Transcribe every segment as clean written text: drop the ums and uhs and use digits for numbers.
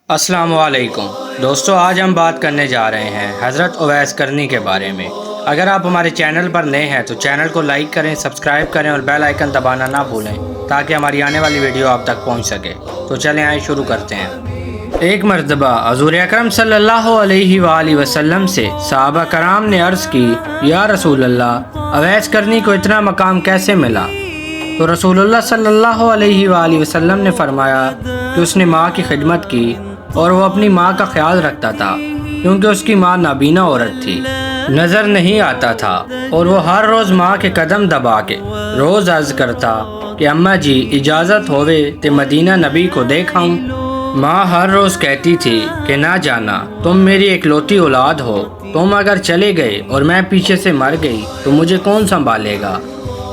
السلام علیکم دوستو، آج ہم بات کرنے جا رہے ہیں حضرت اویس کرنی کے بارے میں۔ اگر آپ ہمارے چینل پر نئے ہیں تو چینل کو لائک کریں، سبسکرائب کریں اور بیل آئیکن دبانا نہ بھولیں تاکہ ہماری آنے والی ویڈیو آپ تک پہنچ سکے۔ تو چلیں آئیں شروع کرتے ہیں۔ ایک مرتبہ حضور اکرم صلی اللہ علیہ وآلہ وسلم سے صحابہ کرام نے عرض کی، یا رسول اللہ، اویس کرنی کو اتنا مقام کیسے ملا؟ تو رسول اللہ صلی اللہ علیہ وآلہ وسلم نے فرمایا کہ اس نے ماں کی خدمت کی اور وہ اپنی ماں کا خیال رکھتا تھا، کیونکہ اس کی ماں نابینا عورت تھی، نظر نہیں آتا تھا، اور وہ ہر روز ماں کے قدم دبا کے روز عرض کرتا کہ اماں جی اجازت ہوئے تے مدینہ نبی کو دیکھاؤں۔ ماں ہر روز کہتی تھی کہ نہ جانا، تم میری اکلوتی اولاد ہو، تم اگر چلے گئے اور میں پیچھے سے مر گئی تو مجھے کون سنبھالے گا؟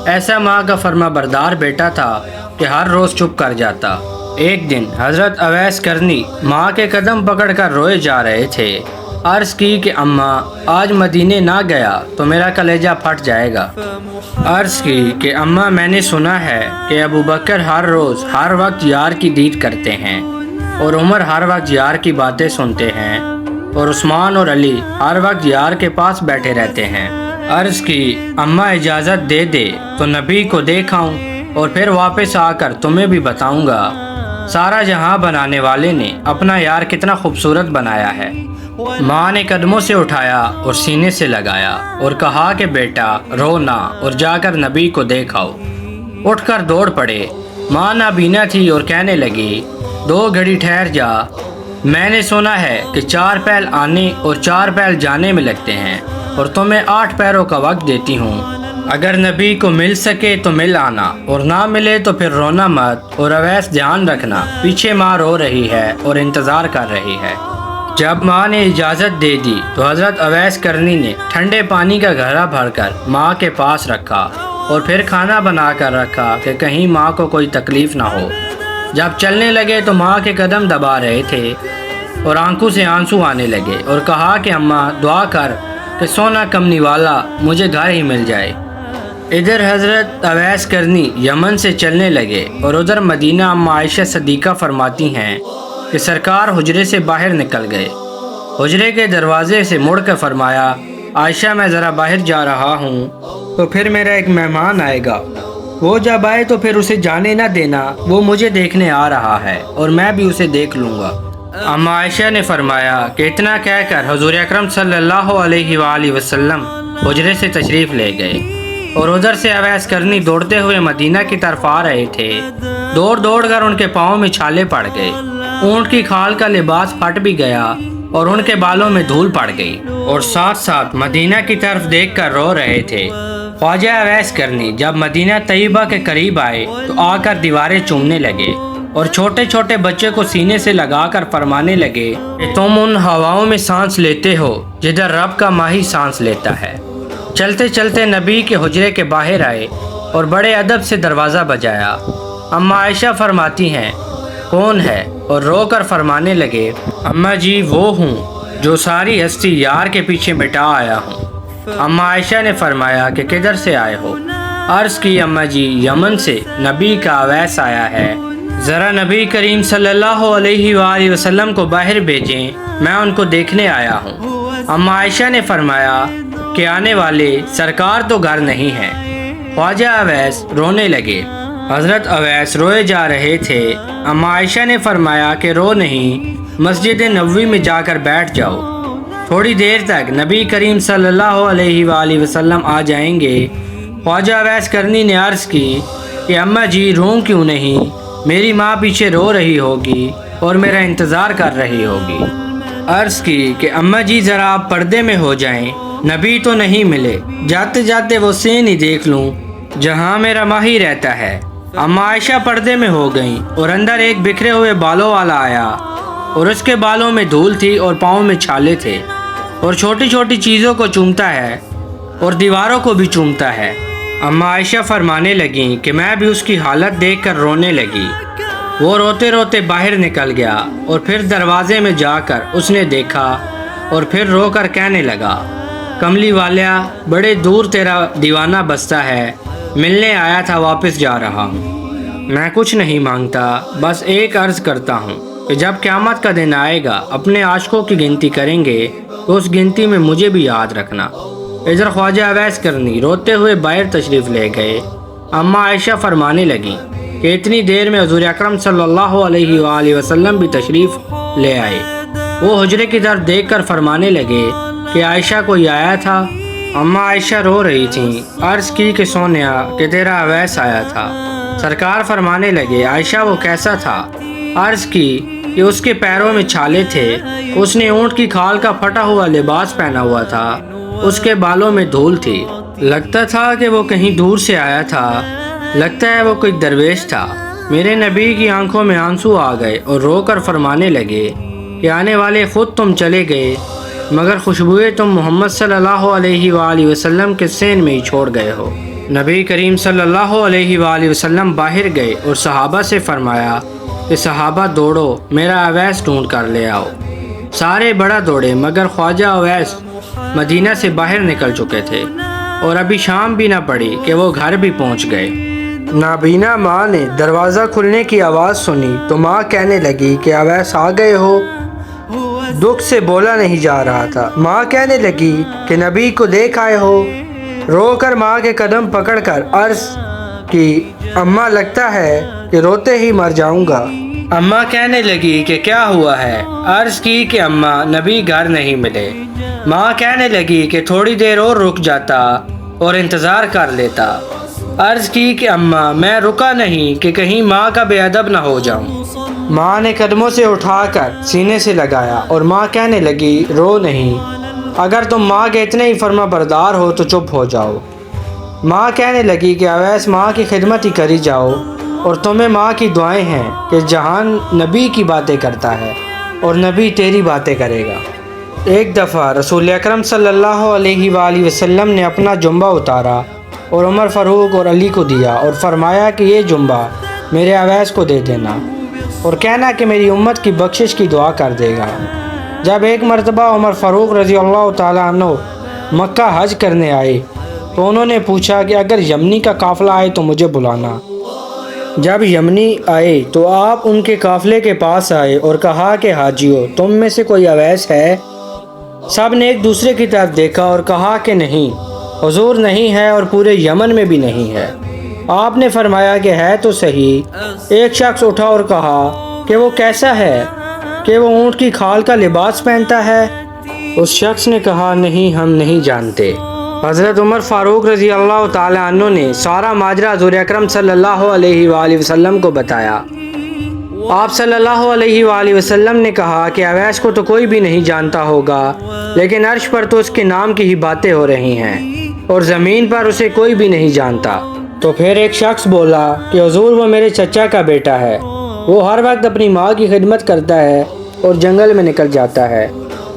ایسا ماں کا فرما بردار بیٹا تھا کہ ہر روز چپ کر جاتا۔ ایک دن حضرت اویس کرنی ماں کے قدم پکڑ کر روئے جا رہے تھے۔ عرض کی کہ اماں، آج مدینے نہ گیا تو میرا کلیجہ پھٹ جائے گا۔ عرض کی کہ اماں، میں نے سنا ہے کہ ابو بکر ہر روز ہر وقت یار کی دید کرتے ہیں، اور عمر ہر وقت یار کی باتیں سنتے ہیں، اور عثمان اور علی ہر وقت یار کے پاس بیٹھے رہتے ہیں۔ عرض کی اماں، اجازت دے دے تو نبی کو دیکھاؤں اور پھر واپس آ کر تمہیں بھی بتاؤں گا سارا جہاں بنانے والے نے اپنا یار کتنا خوبصورت بنایا ہے۔ ماں نے قدموں سے اٹھایا اور سینے سے لگایا اور کہا کہ بیٹا رو نہ اور جا کر نبی کو دیکھاؤ۔ اٹھ کر دوڑ پڑے۔ ماں نابینا تھی اور کہنے لگی، 2 گھڑی ٹھہر جا، میں نے سنا ہے کہ 4 پیل آنے اور 4 پیل جانے میں لگتے ہیں، اور تمہیں 8 پیروں کا وقت دیتی ہوں۔ اگر نبی کو مل سکے تو مل آنا، اور نہ ملے تو پھر رونا مت، اور اویس دھیان رکھنا، پیچھے ماں رو رہی ہے اور انتظار کر رہی ہے۔ جب ماں نے اجازت دے دی تو حضرت اویس کرنی نے ٹھنڈے پانی کا گھڑا بھر کر ماں کے پاس رکھا اور پھر کھانا بنا کر رکھا کہ کہیں ماں کو کوئی تکلیف نہ ہو۔ جب چلنے لگے تو ماں کے قدم دبا رہے تھے اور آنکھوں سے آنسو آنے لگے، اور کہا کہ اماں دعا کر کہ سونا کمنی والا مجھے گھر ہی مل جائے۔ ادھر حضرت اویس کرنی یمن سے چلنے لگے اور ادھر مدینہ اماں عائشہ صدیقہ فرماتی ہیں کہ سرکار حجرے سے باہر نکل گئے۔ حجرے کے دروازے سے مڑ کر فرمایا، عائشہ میں ذرا باہر جا رہا ہوں، تو پھر میرا ایک مہمان آئے گا، وہ جب آئے تو پھر اسے جانے نہ دینا، وہ مجھے دیکھنے آ رہا ہے اور میں بھی اسے دیکھ لوں گا۔ اماں عائشہ نے فرمایا کہ اتنا کہہ کر حضور اکرم صلی اللہ علیہ وآلہ وسلم حجرے سے تشریف لے گئے، اور ادھر سے اویس کرنی دوڑتے ہوئے مدینہ کی طرف آ رہے تھے۔ دوڑ دوڑ کر ان کے پاؤں میں چھالے پڑ گئے، اونٹ کی کھال کا لباس پھٹ بھی گیا اور ان کے بالوں میں دھول پڑ گئی، اور ساتھ ساتھ مدینہ کی طرف دیکھ کر رو رہے تھے۔ خواجہ اویس کرنی جب مدینہ طیبہ کے قریب آئے تو آ کر دیواریں چومنے لگے اور چھوٹے چھوٹے بچے کو سینے سے لگا کر فرمانے لگے کہ تم ان ہواؤں میں سانس لیتے ہو جدھر رب کا ماہی سانس لیتا ہے۔ چلتے چلتے نبی کے حجرے کے باہر آئے اور بڑے ادب سے دروازہ بجایا۔ اماں عائشہ فرماتی ہیں، کون ہے؟ اور رو کر فرمانے لگے، اماں جی وہ ہوں جو ساری ہستی یار کے پیچھے مٹا آیا ہوں۔ اماں عائشہ نے فرمایا کہ کدھر سے آئے ہو؟ عرض کی، اماں جی یمن سے نبی کا اویس آیا ہے، ذرا نبی کریم صلی اللہ علیہ وآلہ وسلم کو باہر بھیجیں، میں ان کو دیکھنے آیا ہوں۔ اماں عائشہ نے فرمایا کہ آنے والے سرکار تو گھر نہیں ہیں۔ خواجہ اویس رونے لگے۔ حضرت اویس روئے جا رہے تھے۔ اماں عائشہ نے فرمایا کہ رو نہیں، مسجد نبوی میں جا کر بیٹھ جاؤ، تھوڑی دیر تک نبی کریم صلی اللہ علیہ وآلہ وسلم آ جائیں گے۔ خواجہ اویس کرنی نے عرض کی کہ اماں جی روں کیوں نہیں، میری ماں پیچھے رو رہی ہوگی اور میرا انتظار کر رہی ہوگی۔ عرض کی کہ اماں جی ذرا آپ پردے میں ہو جائیں، نبی تو نہیں ملے، جاتے جاتے وہ سین ہی دیکھ لوں جہاں میرا ماہی رہتا ہے۔ اماں عائشہ پردے میں ہو گئیں اور اندر ایک بکھرے ہوئے بالوں والا آیا، اور اس کے بالوں میں دھول تھی اور پاؤں میں چھالے تھے، اور چھوٹی چھوٹی چیزوں کو چومتا ہے اور دیواروں کو بھی چومتا ہے۔ اماں عائشہ فرمانے لگیں کہ میں بھی اس کی حالت دیکھ کر رونے لگی۔ وہ روتے روتے باہر نکل گیا اور پھر دروازے میں جا کر اس نے دیکھا اور پھر رو کر کہنے لگا، کملی والیا، بڑے دور تیرا دیوانہ بستا ہے، ملنے آیا تھا، واپس جا رہا ہوں۔ میں کچھ نہیں مانگتا، بس ایک عرض کرتا ہوں کہ جب قیامت کا دن آئے گا اپنے عاشقوں کی گنتی کریں گے تو اس گنتی میں مجھے بھی یاد رکھنا۔ ادھر خواجہ اویس کرنی روتے ہوئے باہر تشریف لے گئے۔ اماں عائشہ فرمانے لگیں کہ اتنی دیر میں حضور اکرم صلی اللہ علیہ وآلہ وسلم بھی تشریف لے آئے۔ وہ حجرے کی طرف دیکھ کر فرمانے لگے کہ عائشہ کوئی آیا تھا؟ اماں عائشہ رو رہی تھیں۔ عرض کی کہ سونیا کہ تیرا اویس آیا تھا۔ سرکار فرمانے لگے عائشہ وہ کیسا تھا؟ عرض کی کہ اس کے پیروں میں چھالے تھے، اس نے اونٹ کی کھال کا پھٹا ہوا لباس پہنا ہوا تھا، اس کے بالوں میں دھول تھی، لگتا تھا کہ وہ کہیں دور سے آیا تھا، لگتا ہے وہ کوئی درویش تھا۔ میرے نبی کی آنکھوں میں آنسو آ گئے اور رو کر فرمانے لگے کہ آنے والے خود تم چلے گئے مگر خوشبوئیں تم محمد صلی اللہ علیہ وآلہ وسلم کے سین میں ہی چھوڑ گئے ہو۔ نبی کریم صلی اللہ علیہ وآلہ وسلم باہر گئے اور صحابہ سے فرمایا کہ صحابہ دوڑو میرا اویس ڈھونڈ کر لے آؤ۔ سارے بڑا دوڑے مگر خواجہ اویس مدینہ سے باہر نکل چکے تھے اور ابھی شام بھی نہ پڑی کہ وہ گھر بھی پہنچ گئے۔ نابینا ماں نے دروازہ کھلنے کی آواز سنی تو ماں کہنے لگی کہ اویس آ گئے ہو؟ دکھ سے بولا نہیں جا رہا تھا۔ ماں کہنے لگی کہ نبی کو دیکھ آئے ہو؟ رو کر ماں کے قدم پکڑ کر عرض کی اماں لگتا ہے کہ روتے ہی مر جاؤں گا۔ اماں کہنے لگی کہ کیا ہوا ہے؟ عرض کی کہ اماں نبی گھر نہیں ملے۔ ماں کہنے لگی کہ تھوڑی دیر اور رک جاتا اور انتظار کر لیتا۔ عرض کی کہ اماں میں رکا نہیں کہ کہیں ماں کا بے ادب نہ ہو جاؤں۔ ماں نے قدموں سے اٹھا کر سینے سے لگایا اور ماں کہنے لگی رو نہیں، اگر تم ماں کے اتنے ہی فرما بردار ہو تو چپ ہو جاؤ۔ ماں کہنے لگی کہ اویس ماں کی خدمت ہی کری جاؤ اور تمہیں ماں کی دعائیں ہیں کہ جہان نبی کی باتیں کرتا ہے اور نبی تیری باتیں کرے گا۔ ایک دفعہ رسول اکرم صلی اللہ علیہ وآلہ وسلم نے اپنا جنبہ اتارا اور عمر فاروق اور علی کو دیا اور فرمایا کہ یہ جنبہ میرے اویس کو دے دینا اور کہنا کہ میری امت کی بخشش کی دعا کر دے گا۔ جب ایک مرتبہ عمر فاروق رضی اللہ تعالیٰ عنہ مکہ حج کرنے آئے تو انہوں نے پوچھا کہ اگر یمنی کا قافلہ آئے تو مجھے بلانا۔ جب یمنی آئے تو آپ ان کے قافلے کے پاس آئے اور کہا کہ حاجیو تم میں سے کوئی اویس ہے؟ سب نے ایک دوسرے کی طرف دیکھا اور کہا کہ نہیں، حضور نہیں ہے اور پورے یمن میں بھی نہیں ہے۔ آپ نے فرمایا کہ ہے تو صحیح۔ ایک شخص اٹھا اور کہا کہ وہ کیسا ہے؟ کہ وہ اونٹ کی کھال کا لباس پہنتا ہے؟ اس شخص نے کہا نہیں، ہم نہیں جانتے۔ حضرت عمر فاروق رضی اللہ تعالی عنہ نے سارا ماجرا حضور اکرم صلی اللہ علیہ وآلہ وسلم کو بتایا۔ آپ صلی اللہ علیہ وآلہ وسلم نے کہا کہ اویس کو تو کوئی بھی نہیں جانتا ہوگا، لیکن عرش پر تو اس کے نام کی ہی باتیں ہو رہی ہیں اور زمین پر اسے کوئی بھی نہیں جانتا۔ تو پھر ایک شخص بولا کہ حضور وہ میرے چچا کا بیٹا ہے، وہ ہر وقت اپنی ماں کی خدمت کرتا ہے اور جنگل میں نکل جاتا ہے،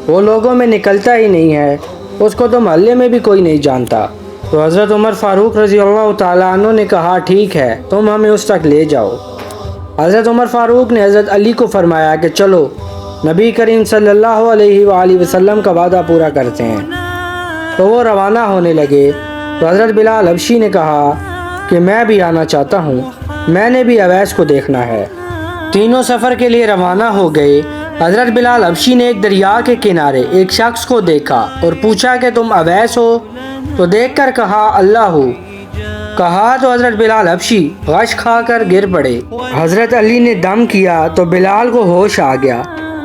وہ لوگوں میں نکلتا ہی نہیں ہے، اس کو تو محلے میں بھی کوئی نہیں جانتا۔ تو حضرت عمر فاروق رضی اللہ تعالیٰ عنہ نے کہا ٹھیک ہے، تم ہمیں اس تک لے جاؤ۔ حضرت عمر فاروق نے حضرت علی کو فرمایا کہ چلو نبی کریم صلی اللہ علیہ وآلہ وسلم کا وعدہ پورا کرتے ہیں۔ تو وہ روانہ ہونے لگے تو حضرت بلال حبشی نے کہا کہ میں بھی آنا چاہتا ہوں، میں نے بھی اویس کو دیکھنا ہے۔ تینوں سفر کے لیے روانہ ہو گئے۔ حضرت بلال حبشی نے ایک دریا کے کنارے ایک شخص کو دیکھا اور پوچھا کہ تم اویس ہو؟ تو دیکھ کر کہا اللہ ہو۔ کہا تو حضرت بلال حبشی غش کھا کر گر پڑے۔ حضرت علی نے دم کیا تو بلال کو ہوش آ گیا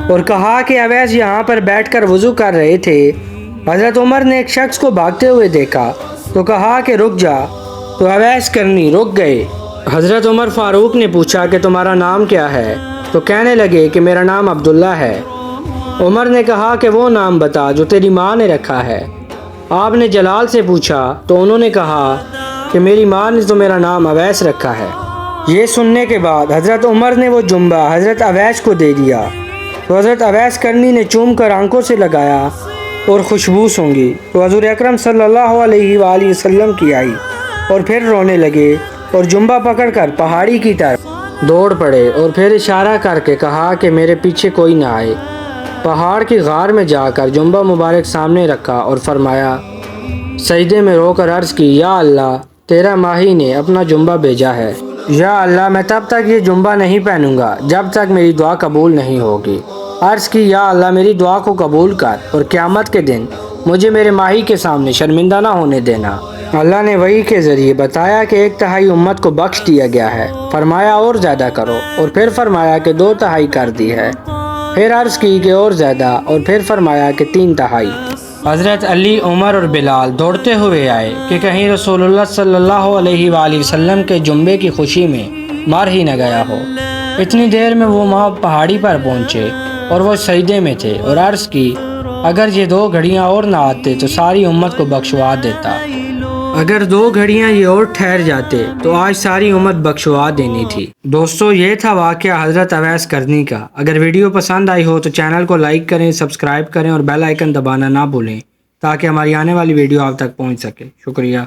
اور کہا کہ اویس یہاں پر بیٹھ کر وضو کر رہے تھے۔ حضرت عمر نے ایک شخص کو بھاگتے ہوئے دیکھا تو کہا کہ رک جا، تو اویس کرنی رک گئے۔ حضرت عمر فاروق نے پوچھا کہ تمہارا نام کیا ہے؟ تو کہنے لگے کہ میرا نام عبداللہ ہے۔ عمر نے کہا کہ وہ نام بتا جو تیری ماں نے رکھا ہے۔ آپ نے جلال سے پوچھا تو انہوں نے کہا کہ میری ماں نے تو میرا نام اویس رکھا ہے۔ یہ سننے کے بعد حضرت عمر نے وہ جنبہ حضرت اویس کو دے دیا تو حضرت اویس کرنی نے چوم کر آنکھوں سے لگایا اور خوشبو سونگھی تو حضور اکرم صلی اللہ علیہ وآلہ وسلم کی آئی اور پھر رونے لگے اور جنبہ پکڑ کر پہاڑی کی طرف دوڑ پڑے اور پھر اشارہ کر کے کہا کہ میرے پیچھے کوئی نہ آئے۔ پہاڑ کی غار میں جا کر جنبہ مبارک سامنے رکھا اور فرمایا، سجدے میں رو کر عرض کی یا اللہ تیرا ماہی نے اپنا جنبہ بھیجا ہے۔ یا اللہ میں تب تک یہ جمبہ نہیں پہنوں گا جب تک میری دعا قبول نہیں ہوگی۔ عرض کی یا اللہ میری دعا کو قبول کر اور قیامت کے دن مجھے میرے ماہی کے سامنے شرمندہ نہ ہونے دینا۔ اللہ نے وحی کے ذریعے بتایا کہ 1/3 امت کو بخش دیا گیا ہے، فرمایا اور زیادہ کرو، اور پھر فرمایا کہ 2/3 کر دی ہے، پھر عرض کی کہ اور زیادہ، اور پھر فرمایا کہ 3/3۔ حضرت علی، عمر اور بلال دوڑتے ہوئے آئے کہ کہیں رسول اللہ صلی اللہ علیہ وآلہ وسلم کے جمبے کی خوشی میں مر ہی نہ گیا ہو۔ اتنی دیر میں وہ وہاں پہاڑی پر پہنچے اور وہ سجدے میں تھے اور عرض کی اگر یہ 2 گھڑیاں اور نہ آتے تو ساری امت کو بخشوا دیتا۔ اگر 2 گھڑیاں یہ اور ٹھہر جاتے تو آج ساری امت بخشوا دینی تھی۔ دوستو یہ تھا واقعہ حضرت اویس کرنی کا۔ اگر ویڈیو پسند آئی ہو تو چینل کو لائک کریں، سبسکرائب کریں اور بیل آئیکن دبانا نہ بھولیں تاکہ ہماری آنے والی ویڈیو آپ تک پہنچ سکے۔ شکریہ۔